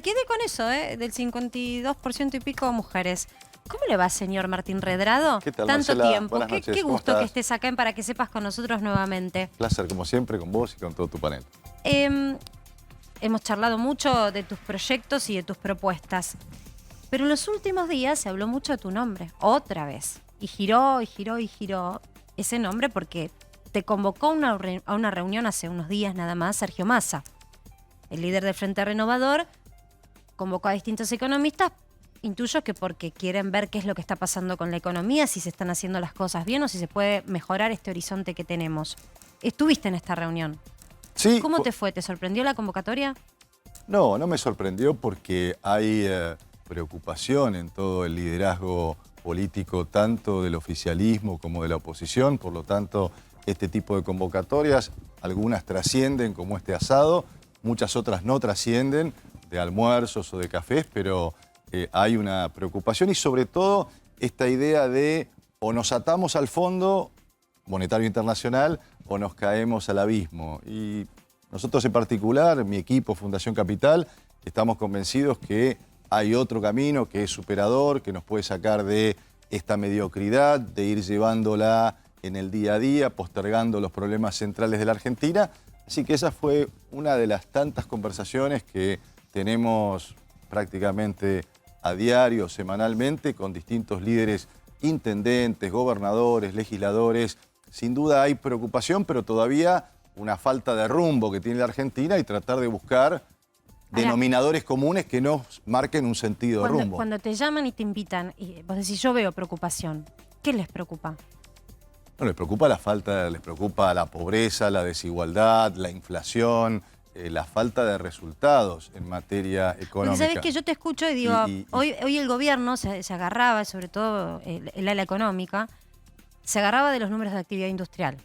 quedé con eso, del 52% y pico mujeres. ¿Cómo le va, señor Martín Redrado? ¿Qué tal, Tanto Marcela? tiempo. Buenas noches. Qué ¿Cómo gusto que estás? estés acá en Para que Sepas con nosotros nuevamente. Placer, como siempre, con vos y con todo tu panel. Hemos charlado mucho de tus proyectos y de tus propuestas. Pero en los últimos días se habló mucho de tu nombre, otra vez. Y giró, y giró, y giró ese nombre porque te convocó a una reunión hace unos días nada más Sergio Massa. El líder del Frente Renovador convocó a distintos economistas, intuyo que porque quieren ver qué es lo que está pasando con la economía, si se están haciendo las cosas bien o si se puede mejorar este horizonte que tenemos. ¿Estuviste en esta reunión? Sí. ¿Cómo te fue? ¿Te sorprendió la convocatoria? No, no me sorprendió porque hay preocupación en todo el liderazgo político, tanto del oficialismo como de la oposición. Por lo tanto, este tipo de convocatorias, algunas trascienden como este asado, muchas otras no trascienden, de almuerzos o de cafés, pero hay una preocupación y sobre todo esta idea de o nos atamos al Fondo Monetario Internacional o nos caemos al abismo. Y nosotros en particular, mi equipo Fundación Capital, estamos convencidos que hay otro camino que es superador, que nos puede sacar de esta mediocridad, de ir llevándola en el día a día, postergando los problemas centrales de la Argentina. Así que esa fue una de las tantas conversaciones que tenemos prácticamente a diario, semanalmente, con distintos líderes, intendentes, gobernadores, legisladores. Sin duda hay preocupación, pero todavía una falta de rumbo que tiene la Argentina y tratar de buscar denominadores comunes que nos marquen un sentido de rumbo. Cuando te llaman y te invitan, y vos decís, yo veo preocupación, ¿qué les preocupa? No, les preocupa la falta, les preocupa la pobreza, la desigualdad, la inflación, la falta de resultados en materia económica. Porque sabés que yo te escucho y digo, hoy el gobierno se agarraba, sobre todo el ala económica, se agarraba de los números de actividad industrial.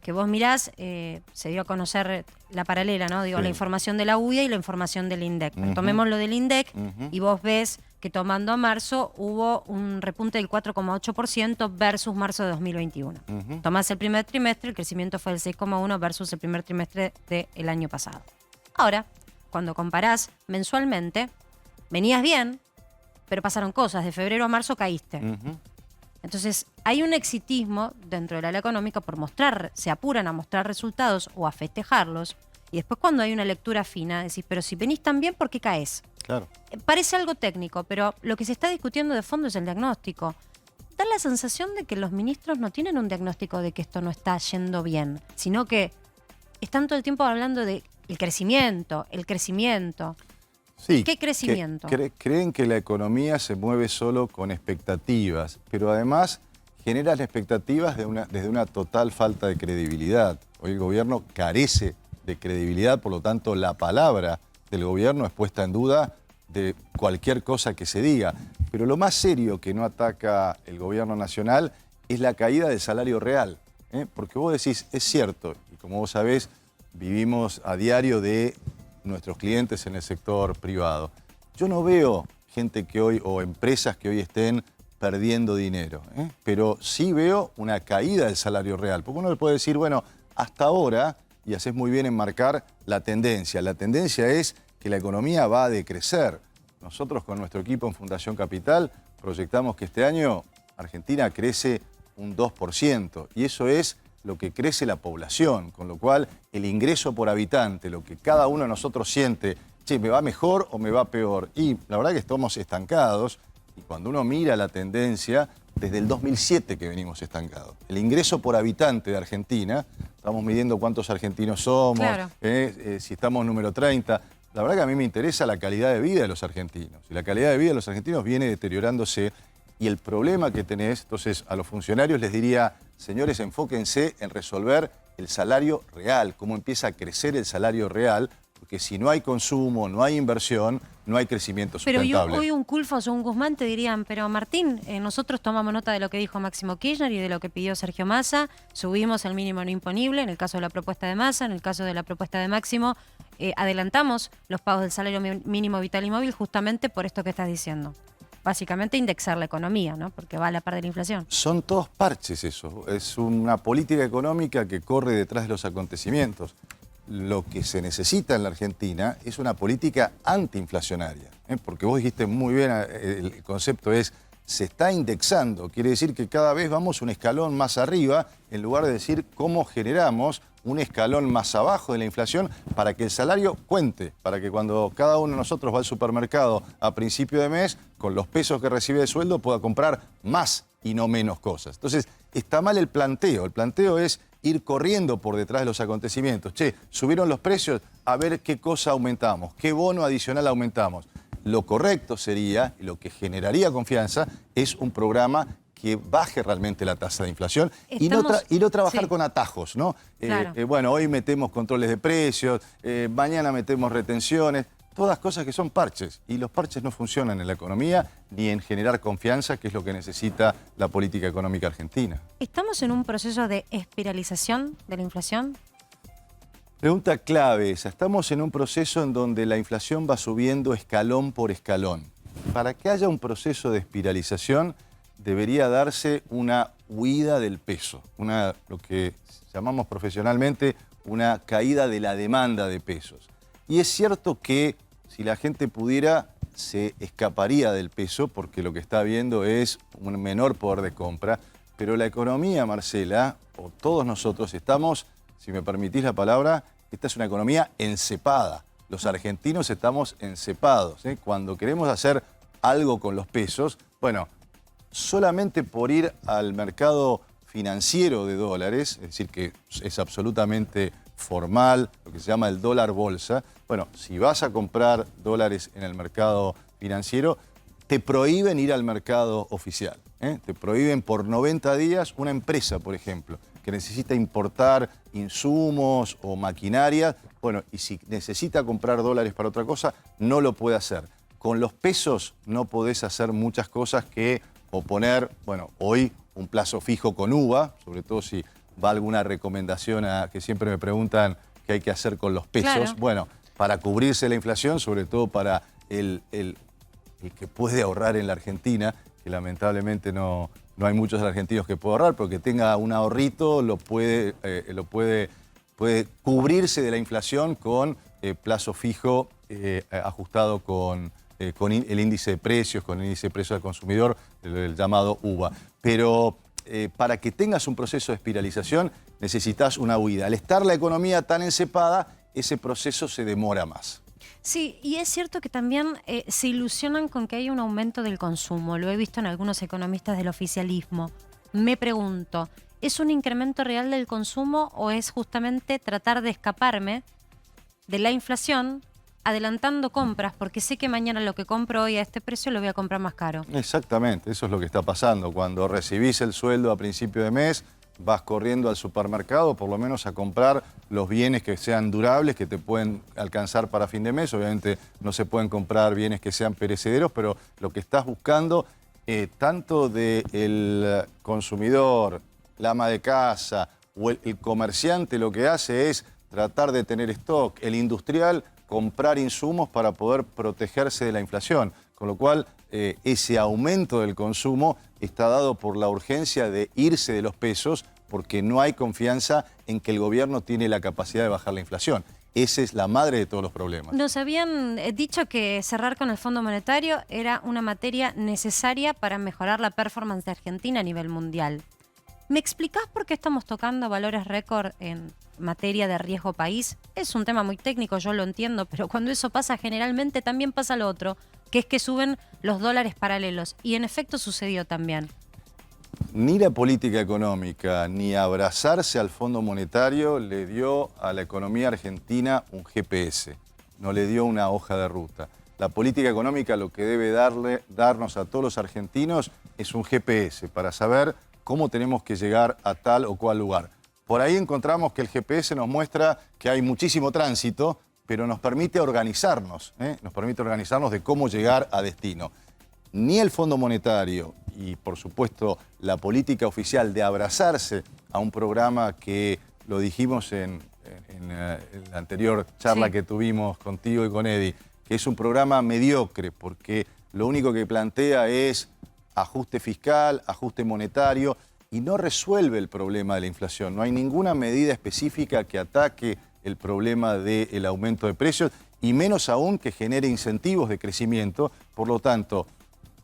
Que vos mirás, se dio a conocer la paralela, ¿no? Digo, Sí. La información de la UIA y la información del INDEC. Tomemos lo del INDEC y vos ves que tomando a marzo hubo un repunte del 4,8% versus marzo de 2021. Tomás el primer trimestre, el crecimiento fue del 6,1% versus el primer trimestre del año pasado. Ahora, cuando comparás mensualmente, venías bien, pero pasaron cosas. De febrero a marzo caíste. Entonces, hay un exitismo dentro del área económica por mostrar, se apuran a mostrar resultados o a festejarlos. Y después cuando hay una lectura fina, decís, pero si venís tan bien, ¿por qué caes? Claro. Parece algo técnico, pero lo que se está discutiendo de fondo es el diagnóstico. Da la sensación de que los ministros no tienen un diagnóstico de que esto no está yendo bien, sino que están todo el tiempo hablando de el crecimiento, el crecimiento. Sí, ¿Qué crecimiento? Creen que la economía se mueve solo con expectativas, pero además generan expectativas desde una total falta de credibilidad. Hoy el gobierno carece de credibilidad, por lo tanto la palabra del gobierno es puesta en duda de cualquier cosa que se diga. Pero lo más serio que no ataca el gobierno nacional es la caída del salario real. Porque vos decís, es cierto, y como vos sabés, vivimos a diario de nuestros clientes en el sector privado. Yo no veo gente que hoy, o empresas que hoy estén perdiendo dinero, pero sí veo una caída del salario real. Porque uno le puede decir, bueno, hasta ahora, y haces muy bien en marcar la tendencia. La tendencia es que la economía va a decrecer. Nosotros con nuestro equipo en Fundación Capital proyectamos que este año Argentina crece un 2%, y eso es lo que crece la población, con lo cual el ingreso por habitante, lo que cada uno de nosotros siente, che, ¿me va mejor o me va peor? Y la verdad que estamos estancados, y cuando uno mira la tendencia, desde el 2007 que venimos estancados. El ingreso por habitante de Argentina, estamos midiendo cuántos argentinos somos, Claro. Si estamos número 30, la verdad que a mí me interesa la calidad de vida de los argentinos. Y la calidad de vida de los argentinos viene deteriorándose. Y el problema que tenés, entonces a los funcionarios les diría, señores, enfóquense en resolver el salario real, cómo empieza a crecer el salario real, porque si no hay consumo, no hay inversión, no hay crecimiento sustentable. Pero hoy un Culfas o un Guzmán te dirían, pero Martín, nosotros tomamos nota de lo que dijo Máximo Kirchner y de lo que pidió Sergio Massa, subimos el mínimo no imponible, en el caso de la propuesta de Massa, en el caso de la propuesta de Máximo, adelantamos los pagos del salario mínimo vital y móvil justamente por esto que estás diciendo. Básicamente indexar la economía, ¿no? Porque va a la par de la inflación. Son todos parches eso. Es una política económica que corre detrás de los acontecimientos. lo que se necesita en la Argentina es una política antiinflacionaria, porque vos dijiste muy bien, el concepto es, se está indexando, quiere decir que cada vez vamos un escalón más arriba, en lugar de decir cómo generamos un escalón más abajo de la inflación para que el salario cuente, para que cuando cada uno de nosotros va al supermercado a principio de mes, con los pesos que recibe de sueldo pueda comprar más y no menos cosas. Entonces, está mal el planteo es ir corriendo por detrás de los acontecimientos. Che, subieron los precios, a ver qué cosa aumentamos, qué bono adicional aumentamos. Lo correcto sería, y lo que generaría confianza, es un programa que baje realmente la tasa de inflación y no trabajar con atajos, ¿no? Claro. Bueno, hoy metemos controles de precios, mañana metemos retenciones, todas cosas que son parches. Y los parches no funcionan en la economía ni en generar confianza, que es lo que necesita la política económica argentina. ¿Estamos en un proceso de espiralización de la inflación? Pregunta clave esa. Estamos en un proceso en donde la inflación va subiendo escalón por escalón. Para que haya un proceso de espiralización, debería darse una huida del peso, lo que llamamos profesionalmente una caída de la demanda de pesos. Y es cierto que si la gente pudiera, se escaparía del peso, porque lo que está viendo es un menor poder de compra, pero la economía, Marcela, o todos nosotros estamos, si me permitís la palabra, esta es una economía encepada. Los argentinos estamos encepados, ¿eh? Cuando queremos hacer algo con los pesos, bueno, solamente por ir al mercado financiero de dólares, es decir, que es absolutamente formal, lo que se llama el dólar bolsa, bueno, si vas a comprar dólares en el mercado financiero, te prohíben ir al mercado oficial, ¿eh? Te prohíben por 90 días una empresa, por ejemplo, que necesita importar insumos o maquinaria, bueno, y si necesita comprar dólares para otra cosa, no lo puede hacer. Con los pesos no podés hacer muchas cosas o poner, bueno, hoy un plazo fijo con UVA, sobre todo si va alguna recomendación que siempre me preguntan qué hay que hacer con los pesos. Claro. Bueno, para cubrirse la inflación, sobre todo para el que puede ahorrar en la Argentina, que lamentablemente no hay muchos argentinos que puedan ahorrar, pero que tenga un ahorrito puede cubrirse de la inflación con plazo fijo ajustado con el índice de precios, con el índice de precios al consumidor, el llamado UVA. Pero para que tengas un proceso de espiralización necesitas una huida. Al estar la economía tan encepada, ese proceso se demora más. Sí, y es cierto que también se ilusionan con que hay un aumento del consumo. Lo he visto en algunos economistas del oficialismo. Me pregunto, ¿es un incremento real del consumo o es justamente tratar de escaparme de la inflación adelantando compras, porque sé que mañana lo que compro hoy a este precio lo voy a comprar más caro? Exactamente, eso es lo que está pasando. Cuando recibís el sueldo a principio de mes, vas corriendo al supermercado, por lo menos a comprar los bienes que sean durables, que te pueden alcanzar para fin de mes. Obviamente no se pueden comprar bienes que sean perecederos, pero lo que estás buscando, tanto del consumidor, la ama de casa o el comerciante, lo que hace es tratar de tener stock. El industrial, comprar insumos para poder protegerse de la inflación. Con lo cual, ese aumento del consumo está dado por la urgencia de irse de los pesos, porque no hay confianza en que el gobierno tiene la capacidad de bajar la inflación. Esa es la madre de todos los problemas. Nos habían dicho que cerrar con el Fondo Monetario era una materia necesaria para mejorar la performance de Argentina a nivel mundial. ¿Me explicás por qué estamos tocando valores récord en materia de riesgo país? Es un tema muy técnico, yo lo entiendo, pero cuando eso pasa, generalmente también pasa lo otro, que es que suben los dólares paralelos. Y en efecto sucedió también. Ni la política económica, ni abrazarse al Fondo Monetario le dio a la economía argentina un GPS, no le dio una hoja de ruta. La política económica lo que debe darnos a todos los argentinos es un GPS para saber cómo tenemos que llegar a tal o cual lugar. Por ahí encontramos que el GPS nos muestra que hay muchísimo tránsito, pero nos permite organizarnos, nos permite organizarnos de cómo llegar a destino. Ni el Fondo Monetario y, por supuesto, la política oficial de abrazarse a un programa que lo dijimos en la anterior charla que tuvimos contigo y con Eddie, que es un programa mediocre, porque lo único que plantea es ajuste fiscal, ajuste monetario, y no resuelve el problema de la inflación. No hay ninguna medida específica que ataque el problema del aumento de precios y menos aún que genere incentivos de crecimiento. Por lo tanto,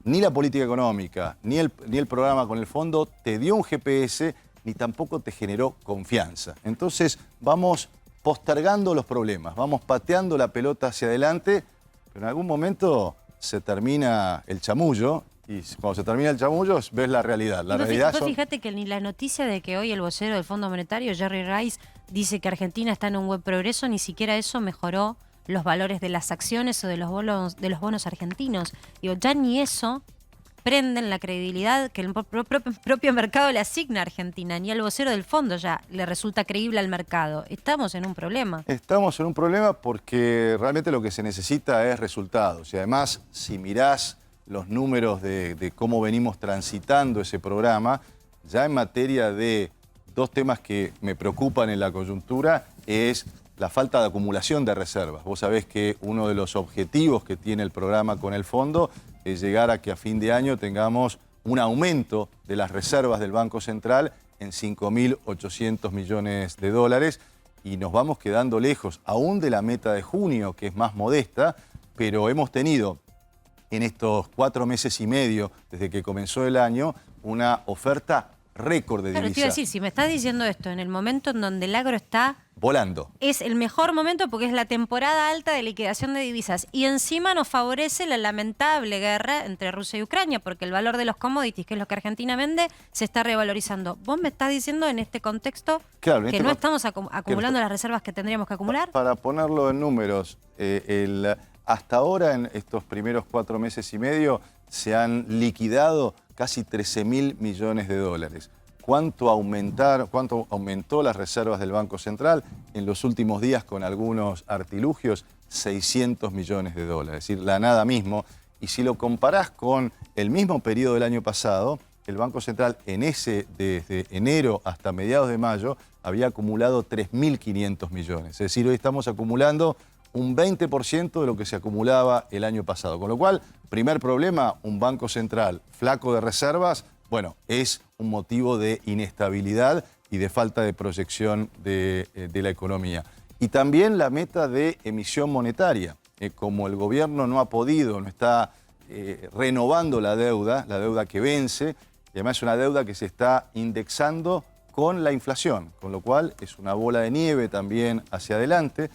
ni la política económica, ni el programa con el fondo te dio un GPS, ni tampoco te generó confianza. Entonces vamos postergando los problemas, vamos pateando la pelota hacia adelante, pero en algún momento se termina el chamullo. Y cuando se termina el chamullo, ves la realidad. La realidad vos fíjate que ni la noticia de que hoy el vocero del Fondo Monetario, Jerry Rice, dice que Argentina está en un buen progreso, ni siquiera eso mejoró los valores de las acciones o de los bonos argentinos. Digo, ya ni eso prenden la credibilidad que el propio mercado le asigna a Argentina, ni al vocero del fondo ya le resulta creíble al mercado. Estamos en un problema. Estamos en un problema porque realmente lo que se necesita es resultados. Y además, si mirás los números de cómo venimos transitando ese programa, ya en materia de dos temas que me preocupan en la coyuntura es la falta de acumulación de reservas. Vos sabés que uno de los objetivos que tiene el programa con el fondo es llegar a que a fin de año tengamos un aumento de las reservas del Banco Central en 5.800 millones de dólares y nos vamos quedando lejos aún de la meta de junio, que es más modesta, pero hemos tenido en estos 4 meses y medio, desde que comenzó el año, una oferta récord de divisas. Claro, te iba a decir, si me estás diciendo esto en el momento en donde el agro está volando, es el mejor momento porque es la temporada alta de liquidación de divisas y encima nos favorece la lamentable guerra entre Rusia y Ucrania porque el valor de los commodities, que es lo que Argentina vende, se está revalorizando. ¿Vos me estás diciendo en este contexto que no estamos acumulando las reservas que tendríamos que acumular? Para ponerlo en números, hasta ahora en estos primeros 4 meses y medio se han liquidado casi 13.000 millones de dólares. ¿Cuánto aumentó las reservas del Banco Central? En los últimos días, con algunos artilugios, 600 millones de dólares, es decir, la nada mismo. Y si lo comparás con el mismo periodo del año pasado, el Banco Central desde enero hasta mediados de mayo, había acumulado 3.500 millones. Es decir, hoy estamos acumulando un 20% de lo que se acumulaba el año pasado. Con lo cual, primer problema, un Banco Central flaco de reservas, bueno, es un motivo de inestabilidad y de falta de proyección de la economía. Y también la meta de emisión monetaria. Como el gobierno no ha podido, no está renovando la deuda que vence, y además es una deuda que se está indexando con la inflación, con lo cual es una bola de nieve también hacia adelante.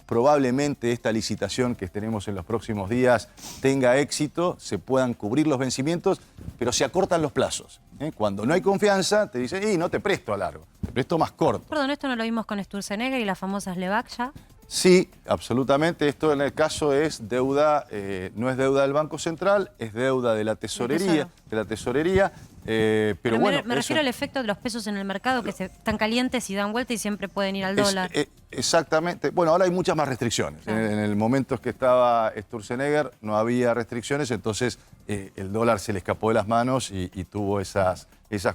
Probablemente esta licitación que tenemos en los próximos días tenga éxito, se puedan cubrir los vencimientos, pero se acortan los plazos. Cuando no hay confianza, te dicen, no te presto a largo, te presto más corto. Perdón, ¿esto no lo vimos con Sturzenegger y las famosas Lebac ya? Sí, absolutamente. Esto en el caso es deuda, no es deuda del Banco Central, es deuda de la tesorería. Pero bueno, me refiero al efecto de los pesos en el mercado que están calientes y dan vuelta y siempre pueden ir al dólar. Exactamente. Bueno, ahora hay muchas más restricciones. En el momento que estaba Sturzenegger no había restricciones, entonces el dólar se le escapó de las manos y tuvo esas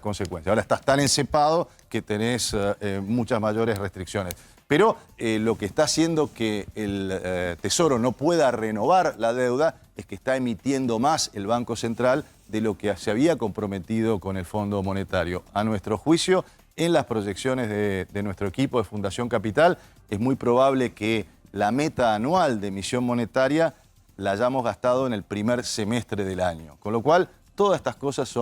consecuencias. Ahora estás tan encepado que tenés muchas mayores restricciones. Pero lo que está haciendo que el Tesoro no pueda renovar la deuda es que está emitiendo más el Banco Central de lo que se había comprometido con el Fondo Monetario. A nuestro juicio, en las proyecciones de nuestro equipo de Fundación Capital, es muy probable que la meta anual de emisión monetaria la hayamos gastado en el primer semestre del año. Con lo cual, todas estas cosas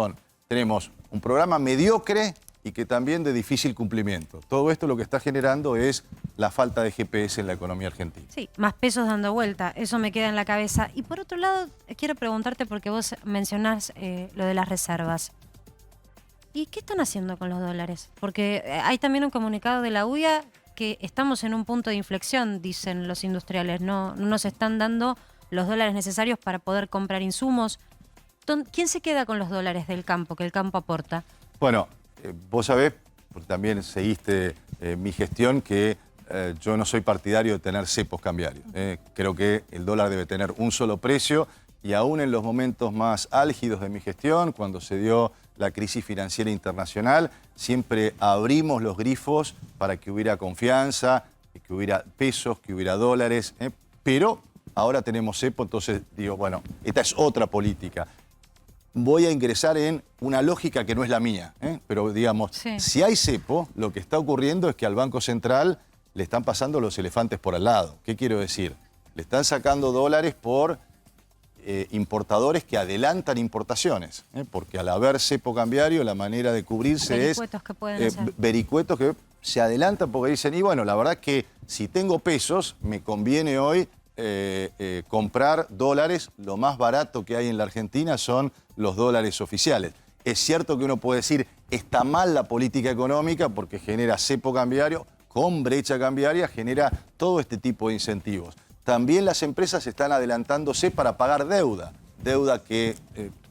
tenemos un programa mediocre y que también de difícil cumplimiento. Todo esto lo que está generando es la falta de GPS en la economía argentina. Sí, más pesos dando vuelta, eso me queda en la cabeza. Y por otro lado, quiero preguntarte, porque vos mencionás lo de las reservas. ¿Y qué están haciendo con los dólares? Porque hay también un comunicado de la UIA que estamos en un punto de inflexión, dicen los industriales. No nos están dando los dólares necesarios para poder comprar insumos. ¿Quién se queda con los dólares del campo, que el campo aporta? Bueno, vos sabés, porque también seguiste mi gestión, que yo no soy partidario de tener cepos cambiarios. Creo que el dólar debe tener un solo precio y aún en los momentos más álgidos de mi gestión, cuando se dio la crisis financiera internacional, siempre abrimos los grifos para que hubiera confianza, que hubiera pesos, que hubiera dólares, pero ahora tenemos cepo, entonces digo, bueno, esta es otra política. voy a ingresar en una lógica que no es la mía. Pero digamos, Sí. si hay cepo, lo que está ocurriendo es que al Banco Central le están pasando los elefantes por al lado. ¿Qué quiero decir? Le están sacando dólares por importadores que adelantan importaciones, porque al haber cepo cambiario la manera de cubrirse Vericuetos que pueden hacer. vericuetos que se adelantan porque dicen, y bueno, la verdad que si tengo pesos, me conviene hoy comprar dólares. Lo más barato que hay en la Argentina son los dólares oficiales. Es cierto que uno puede decir, está mal la política económica porque genera cepo cambiario, con brecha cambiaria genera todo este tipo de incentivos. También las empresas están adelantándose para pagar deuda que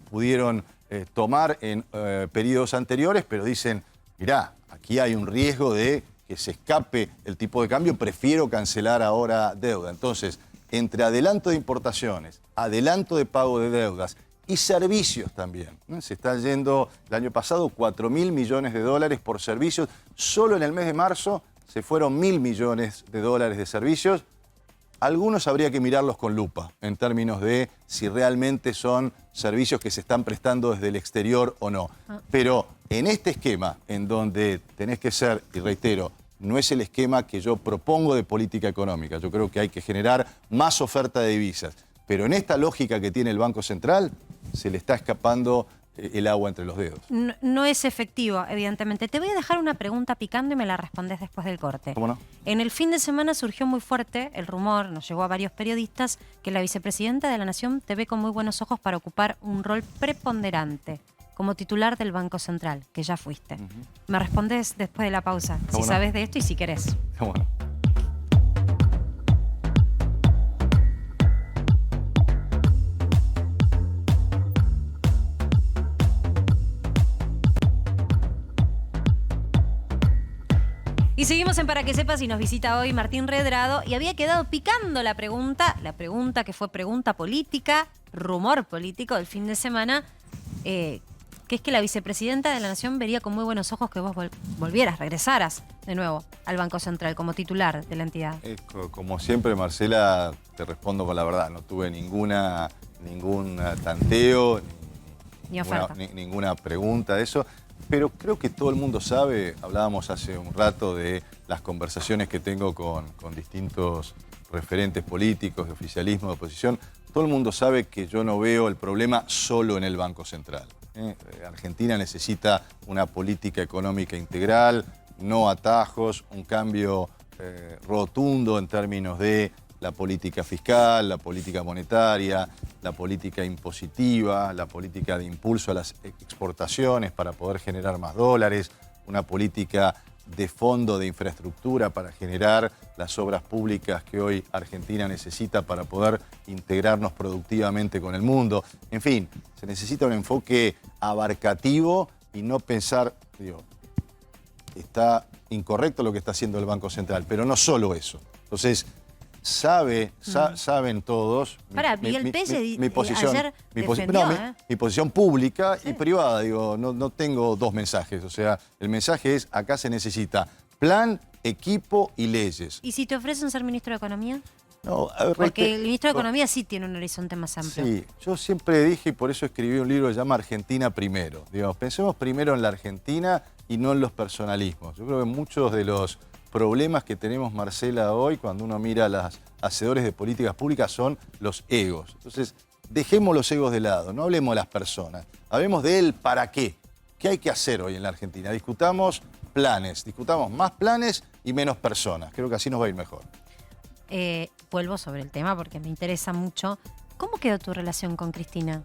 pudieron tomar en periodos anteriores, pero dicen, mirá, aquí hay un riesgo de que se escape el tipo de cambio, prefiero cancelar ahora deuda. Entonces, entre adelanto de importaciones, adelanto de pago de deudas y servicios también, se está yendo el año pasado 4.000 millones de dólares por servicios. Solo en el mes de marzo se fueron 1.000 millones de dólares de servicios. Algunos habría que mirarlos con lupa en términos de si realmente son servicios que se están prestando desde el exterior o no. Pero en este esquema, en donde tenés que ser, y reitero, no es el esquema que yo propongo de política económica. Yo creo que hay que generar más oferta de divisas. Pero en esta lógica que tiene el Banco Central, se le está escapando el agua entre los dedos. No es efectivo, evidentemente. Te voy a dejar una pregunta picando y me la respondes después del corte. ¿Cómo no? En el fin de semana surgió muy fuerte el rumor, nos llegó a varios periodistas, que la vicepresidenta de la Nación te ve con muy buenos ojos para ocupar un rol preponderante como titular del Banco Central, que ya fuiste. Me respondes después de la pausa, si no? sabes de esto y si querés. ¿Cómo no? Y seguimos en Para que sepas y nos visita hoy Martín Redrado y había quedado picando la pregunta que fue pregunta política, rumor político del fin de semana, que es que la vicepresidenta de la Nación vería con muy buenos ojos que vos volvieras, regresaras de nuevo al Banco Central como titular de la entidad. Como siempre, Marcela, te respondo con la verdad. No tuve ningún tanteo, Ni oferta. ninguna pregunta de eso. Pero creo que todo el mundo sabe, hablábamos hace un rato de las conversaciones que tengo con distintos referentes políticos, de oficialismo, de oposición. Todo el mundo sabe que yo no veo el problema solo en el Banco Central. Argentina necesita una política económica integral, no atajos, un cambio rotundo en términos de la política fiscal, la política monetaria, la política impositiva, la política de impulso a las exportaciones para poder generar más dólares, una política de fondo de infraestructura para generar las obras públicas que hoy Argentina necesita para poder integrarnos productivamente con el mundo. En fin, se necesita un enfoque abarcativo y no pensar, está incorrecto lo que está haciendo el Banco Central, pero no solo eso. Entonces, saben todos mi posición, ayer defendió, mi posición pública y privada. No tengo dos mensajes. O sea, el mensaje es, acá se necesita plan, equipo y leyes. ¿Y si te ofrecen ser ministro de Economía? No, porque el ministro de Economía sí tiene un horizonte más amplio. Sí, yo siempre dije, y por eso escribí un libro que se llama Argentina Primero. Pensemos primero en la Argentina y no en los personalismos. Yo creo que muchos de los problemas que tenemos, Marcela, hoy, cuando uno mira a los hacedores de políticas públicas, son los egos. Entonces, dejemos los egos de lado, no hablemos de las personas, hablemos de él para qué. ¿Qué hay que hacer hoy en la Argentina? Discutamos planes, discutamos más planes y menos personas. Creo que así nos va a ir mejor. Vuelvo sobre el tema porque me interesa mucho. ¿Cómo quedó tu relación con Cristina?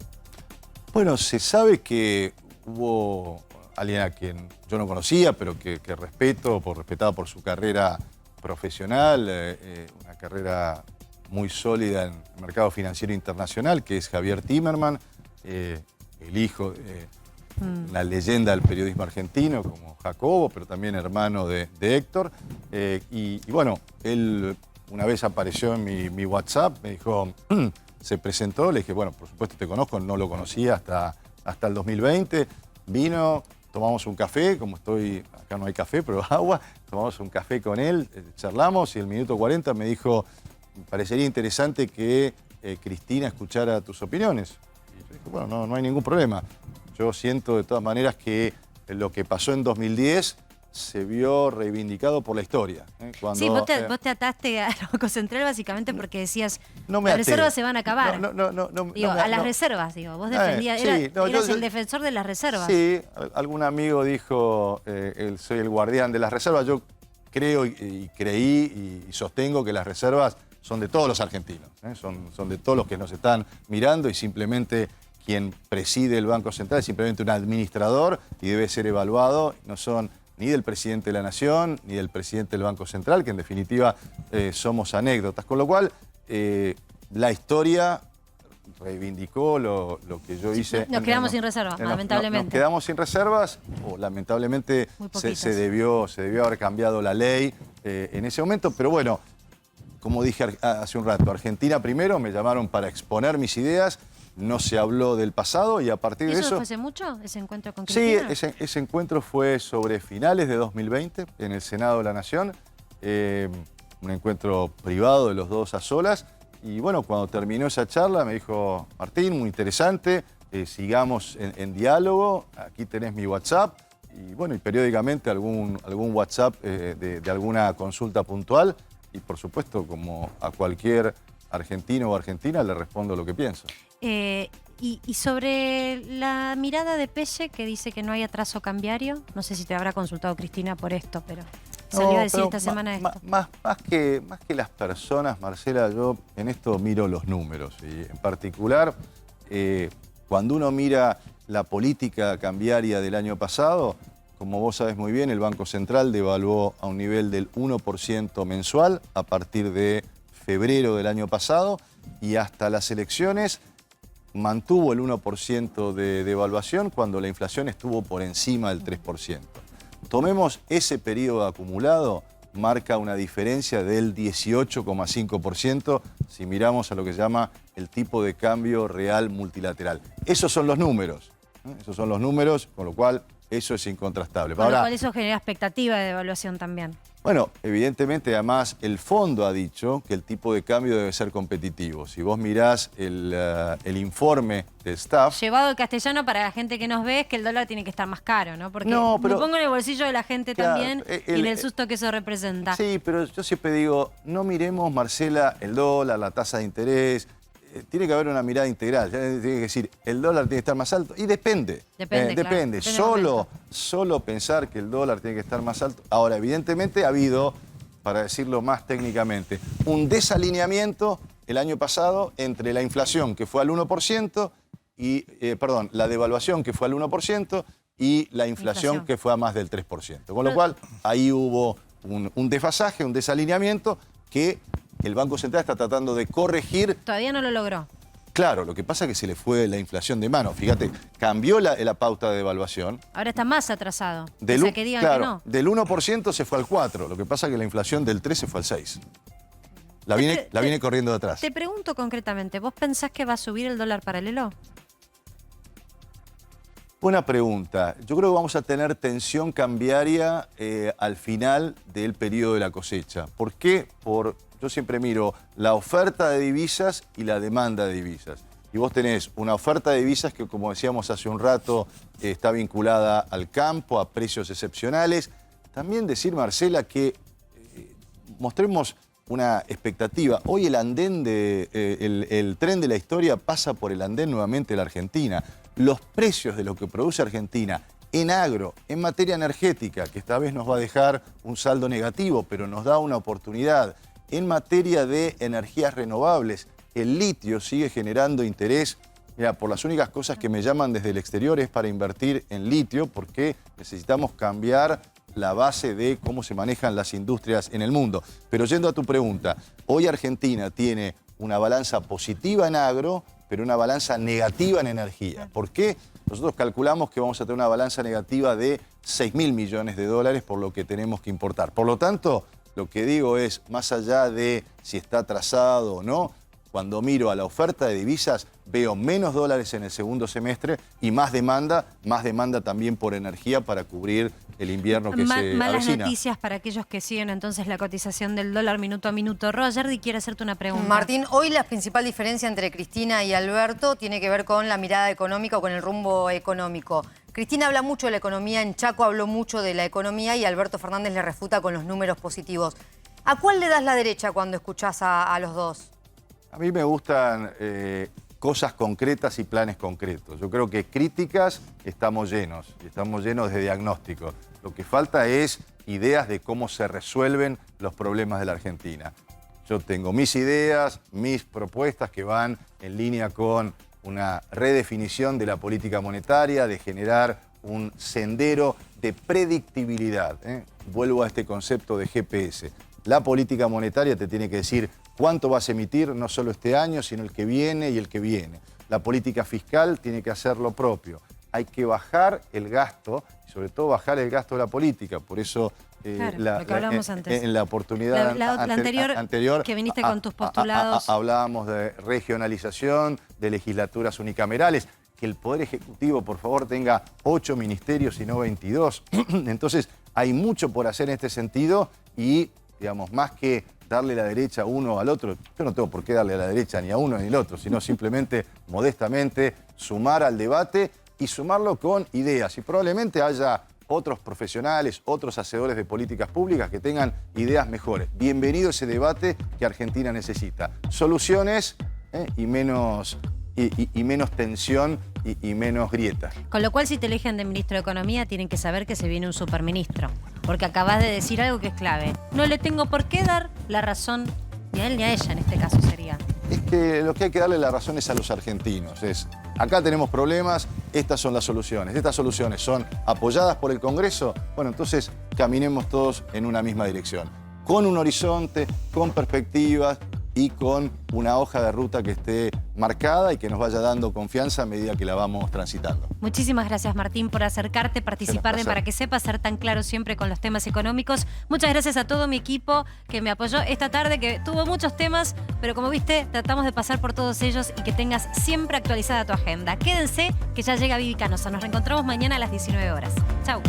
Bueno, se sabe que hubo alguien a quien yo no conocía, pero que respetaba por su carrera profesional, una carrera muy sólida en el mercado financiero internacional, que es Javier Timerman, el hijo de la leyenda del periodismo argentino, como Jacobo, pero también hermano de Héctor. Y bueno, él una vez apareció en mi WhatsApp, me dijo, se presentó, le dije, bueno, por supuesto te conozco, no lo conocía hasta el 2020, vino, tomamos un café, como acá no hay café, pero agua, tomamos un café con él, charlamos y el minuto 40 me dijo, me parecería interesante que Cristina escuchara tus opiniones. Y yo dije, bueno, no hay ningún problema. Yo siento de todas maneras que lo que pasó en 2010 se vio reivindicado por la historia. Cuando, sí, vos te ataste al Banco Central básicamente porque decías, no me las até. reservas se van a acabar. Digo, a las reservas, digo. Vos defendías, sí, eras el defensor de las reservas. Sí, algún amigo dijo, soy el guardián de las reservas. Yo creo y creí y sostengo que las reservas son de todos los argentinos, son de todos los que nos están mirando y simplemente quien preside el Banco Central es simplemente un administrador y debe ser evaluado, no son ni del presidente de la Nación, ni del presidente del Banco Central, que en definitiva somos anécdotas. Con lo cual, la historia reivindicó lo que yo hice. Nos quedamos sin reservas, lamentablemente. Nos quedamos sin reservas, o lamentablemente se debió haber cambiado la ley en ese momento, pero bueno, como dije hace un rato, Argentina primero, me llamaron para exponer mis ideas, no se habló del pasado y a partir de eso... ¿Eso fue hace mucho, ese encuentro con Cristina? Sí, ese encuentro fue sobre finales de 2020 en el Senado de la Nación, un encuentro privado de los dos a solas y bueno, cuando terminó esa charla me dijo, Martín, muy interesante, sigamos en diálogo, aquí tenés mi WhatsApp y bueno, y periódicamente algún WhatsApp de alguna consulta puntual y por supuesto como a cualquier argentino o argentina le respondo lo que pienso. Y sobre la mirada de Pelle, que dice que no hay atraso cambiario, no sé si te habrá consultado Cristina por esto, pero salió a decir esta semana esto. Más que las personas, Marcela, yo en esto miro los números. Y en particular, cuando uno mira la política cambiaria del año pasado, como vos sabés muy bien, el Banco Central devaluó a un nivel del 1% mensual a partir de febrero del año pasado y hasta las elecciones mantuvo el 1% de devaluación cuando la inflación estuvo por encima del 3%. Tomemos ese periodo acumulado, marca una diferencia del 18,5% si miramos a lo que se llama el tipo de cambio real multilateral. Esos son los números, con lo cual eso es incontrastable. Con lo cual eso genera expectativa de devaluación también. Bueno, evidentemente, además, el fondo ha dicho que el tipo de cambio debe ser competitivo. Si vos mirás el informe del staff... Llevado al castellano para la gente que nos ve es que el dólar tiene que estar más caro, ¿no? Porque me pongo en el bolsillo de la gente también y en el susto que eso representa. Sí, pero yo siempre digo, no miremos, Marcela, el dólar, la tasa de interés... Tiene que haber una mirada integral, tiene que decir, el dólar tiene que estar más alto, y depende. Depende. Solo pensar que el dólar tiene que estar más alto. Ahora, evidentemente ha habido, para decirlo más técnicamente, un desalineamiento el año pasado entre la inflación, que fue al 1%, y, la devaluación, que fue al 1%, y la inflación, que fue a más del 3%. Con lo cual, ahí hubo un desfasaje, un desalineamiento que... El Banco Central está tratando de corregir. Todavía no lo logró. Claro, lo que pasa es que se le fue la inflación de mano. Fíjate, cambió la pauta de devaluación. Ahora está más atrasado. Que digan claro, que no. Del 1% se fue al 4%. Lo que pasa es que la inflación del 3% se fue al 6%. La viene corriendo de atrás. Te pregunto concretamente, ¿vos pensás que va a subir el dólar paralelo? Buena pregunta. Yo creo que vamos a tener tensión cambiaria al final del periodo de la cosecha. ¿Por qué? Yo siempre miro la oferta de divisas y la demanda de divisas. Y vos tenés una oferta de divisas que, como decíamos hace un rato, está vinculada al campo, a precios excepcionales. También decir, Marcela, que mostremos una expectativa. Hoy el andén el tren de la historia pasa por el andén nuevamente de la Argentina. Los precios de lo que produce Argentina en agro, en materia energética, que esta vez nos va a dejar un saldo negativo, pero nos da una oportunidad. En materia de energías renovables, el litio sigue generando interés. Mira, por las únicas cosas que me llaman desde el exterior es para invertir en litio, porque necesitamos cambiar la base de cómo se manejan las industrias en el mundo. Pero yendo a tu pregunta, hoy Argentina tiene una balanza positiva en agro, pero una balanza negativa en energía. ¿Por qué? Nosotros calculamos que vamos a tener una balanza negativa de 6.000 millones de dólares por lo que tenemos que importar. Por lo tanto, lo que digo es, más allá de si está atrasado o no, cuando miro a la oferta de divisas, veo menos dólares en el segundo semestre y más demanda también por energía para cubrir el invierno que se Malas avecina. noticias para aquellos que siguen entonces la cotización del dólar minuto a minuto. Roger, quiere hacerte una pregunta. Martín, hoy la principal diferencia entre Cristina y Alberto tiene que ver con la mirada económica o con el rumbo económico. Cristina habla mucho de la economía, en Chaco habló mucho de la economía y Alberto Fernández le refuta con los números positivos. ¿A cuál le das la derecha cuando escuchás a los dos? A mí me gustan cosas concretas y planes concretos. Yo creo que críticas estamos llenos de diagnóstico. Lo que falta es ideas de cómo se resuelven los problemas de la Argentina. Yo tengo mis ideas, mis propuestas que van en línea con una redefinición de la política monetaria, de generar un sendero de predictibilidad. Vuelvo a este concepto de GPS. La política monetaria te tiene que decir cuánto vas a emitir, no solo este año, sino el que viene y el que viene. La política fiscal tiene que hacer lo propio. Hay que bajar el gasto, y sobre todo bajar el gasto de la política. Por eso claro, lo que hablamos antes. En la oportunidad anterior que viniste con tus postulados. Hablábamos de regionalización, de legislaturas unicamerales, que el Poder Ejecutivo, por favor, tenga 8 ministerios y no 22. Entonces, hay mucho por hacer en este sentido y, digamos, más que darle la derecha a uno o al otro, yo no tengo por qué darle a la derecha ni a uno ni al otro, sino simplemente, modestamente, sumar al debate y sumarlo con ideas. Y probablemente haya otros profesionales, otros hacedores de políticas públicas que tengan ideas mejores. Bienvenido ese debate que Argentina necesita. Soluciones y menos tensión y menos grietas. Con lo cual, si te eligen de ministro de Economía, tienen que saber que se viene un superministro. Porque acabas de decir algo que es clave. No le tengo por qué dar la razón ni a él ni a ella, en este caso sería. Es que lo que hay que darle la razón es a los argentinos. Acá tenemos problemas, estas son las soluciones. Estas soluciones son apoyadas por el Congreso. Bueno, entonces caminemos todos en una misma dirección. Con un horizonte, con perspectivas y con una hoja de ruta que esté marcada y que nos vaya dando confianza a medida que la vamos transitando. Muchísimas gracias, Martín, por acercarte, participar de Para que Sepa, ser tan claro siempre con los temas económicos. Muchas gracias a todo mi equipo que me apoyó esta tarde, que tuvo muchos temas, pero como viste, tratamos de pasar por todos ellos y que tengas siempre actualizada tu agenda. Quédense, que ya llega Vivi Canosa. Nos reencontramos mañana a las 19 horas. Chau.